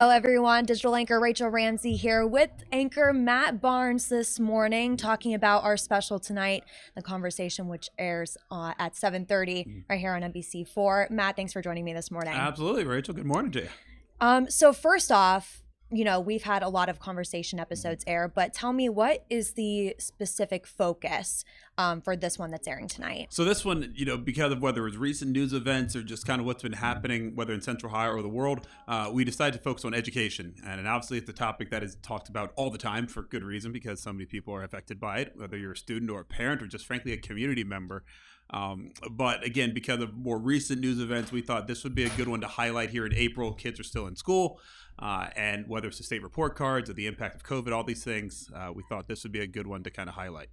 Hello everyone, digital anchor Rachel Ramsey here with anchor Matt Barnes this morning, talking about our special tonight, The Conversation, which airs at 7:30 right here on NBC4. Matt, thanks for joining me this morning. Absolutely, Rachel. Good morning to you. So first off, we've had a lot of conversation episodes air, but tell me, what is the specific focus for this one that's airing tonight? So this one, because of whether it's recent news events or just kind of what's been happening, whether in Central Ohio or the world, we decided to focus on education. And obviously it's a topic that is talked about all the time for good reason, because so many people are affected by it, whether you're a student or a parent or just frankly a community member. But again, because of more recent news events, we thought this would be a good one to highlight here in April. Kids are still in school, and whether it's the state report cards or the impact of COVID, all these things, we thought this would be a good one to kind of highlight.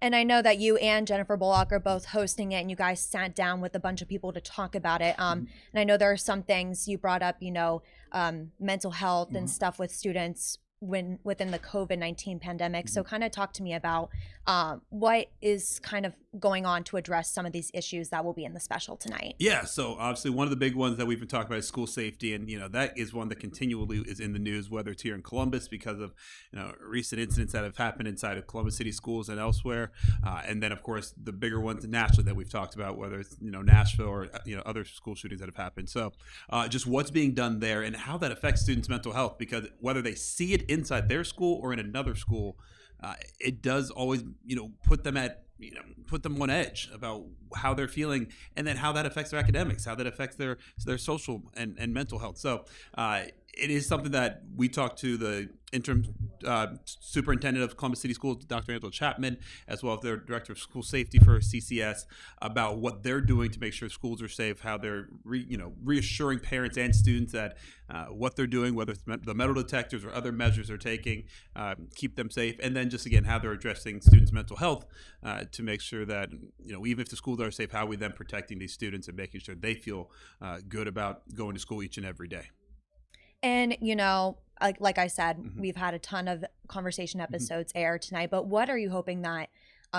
And I know that you and Jennifer Bullock are both hosting it, and you guys sat down with a bunch of people to talk about it. And I know there are some things you brought up, mental health and stuff with students within the COVID-19 pandemic. So kind of talk to me about what is kind of going on to address some of these issues that will be in the special tonight. Yeah, so obviously one of the big ones that we've been talking about is school safety, and that is one that continually is in the news, whether it's here in Columbus because of recent incidents that have happened inside of Columbus City schools and elsewhere, and then of course the bigger ones nationally that we've talked about, whether it's Nashville or other school shootings that have happened. So just what's being done there and how that affects students' mental health, because whether they see it inside their school or in another school, it does always put them on edge about how they're feeling, and then how that affects their academics, how that affects their social and mental health. So it is something that we talked to the interim superintendent of Columbus City Schools, Dr. Angela Chapman, as well as their director of school safety for CCS, about what they're doing to make sure schools are safe, how they're reassuring parents and students that what they're doing, whether it's the metal detectors or other measures they're taking, keep them safe, and then just again how they're addressing students' mental health to make sure that even if the schools are safe, how are we then protecting these students and making sure they feel good about going to school each and every day. And, like I said, we've had a ton of conversation episodes air tonight, but what are you hoping that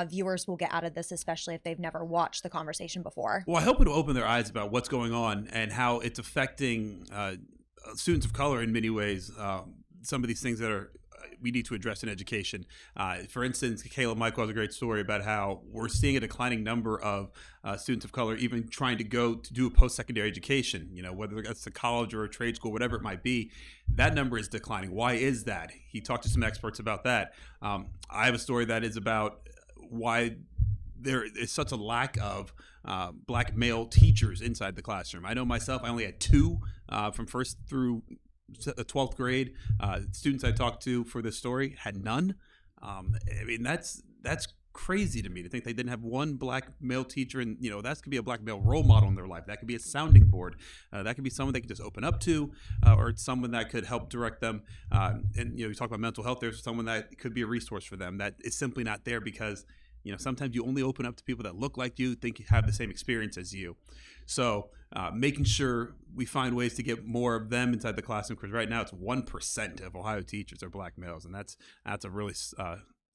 viewers will get out of this, especially if they've never watched The Conversation before? Well, I hope it'll open their eyes about what's going on and how it's affecting students of color in many ways. Some of these things that we need to address in education. For instance, Kayla Michael has a great story about how we're seeing a declining number of students of color even trying to go to do a post-secondary education, whether that's a college or a trade school, whatever it might be. That number is declining. Why is that? He talked to some experts about that. I have a story that is about why there is such a lack of black male teachers inside the classroom. I know myself, I only had two from first through 12th grade. Students I talked to for this story had none. That's crazy to me to think they didn't have one black male teacher, and that could be a black male role model in their life. That could be a sounding board. That could be someone they could just open up to, or it's someone that could help direct them. And you talk about mental health. There's someone that could be a resource for them that is simply not there, because sometimes you only open up to people that look like you, think you have the same experience as you. So making sure we find ways to get more of them inside the classroom, because right now it's 1% of Ohio teachers are black males, and that's a really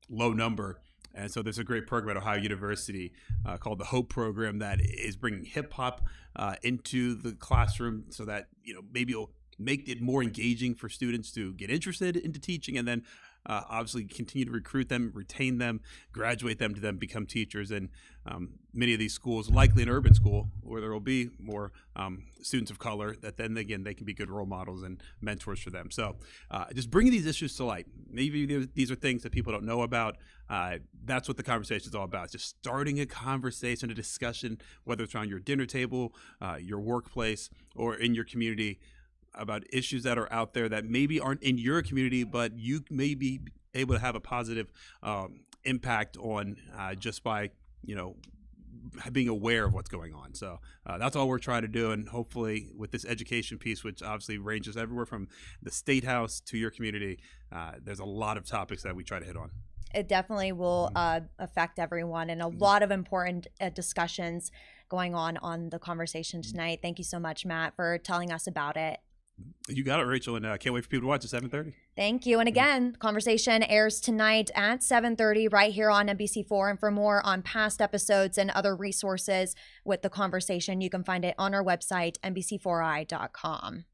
low number. And so there's a great program at Ohio University called the HOPE program that is bringing hip hop into the classroom, so that maybe it'll make it more engaging for students to get interested into teaching, and then obviously continue to recruit them, retain them, graduate them to then become teachers. And many of these schools, likely an urban school, where there will be more students of color, that then again they can be good role models and mentors for them. So just bringing these issues to light. Maybe these are things that people don't know about. That's what the conversation is all about. Just starting a conversation, a discussion, whether it's around your dinner table, your workplace, or in your community, about issues that are out there that maybe aren't in your community, but you may be able to have a positive impact on just by being aware of what's going on. So that's all we're trying to do, and hopefully with this education piece, which obviously ranges everywhere from the state house to your community, there's a lot of topics that we try to hit on. It definitely will affect everyone, and a lot of important discussions going on The Conversation tonight. Thank you so much, Matt, for telling us about it. You got it, Rachel, and can't wait for people to watch at 7:30. Thank you. And again, Conversation airs tonight at 7:30 right here on NBC4. And for more on past episodes and other resources with The Conversation, you can find it on our website, NBC4i.com.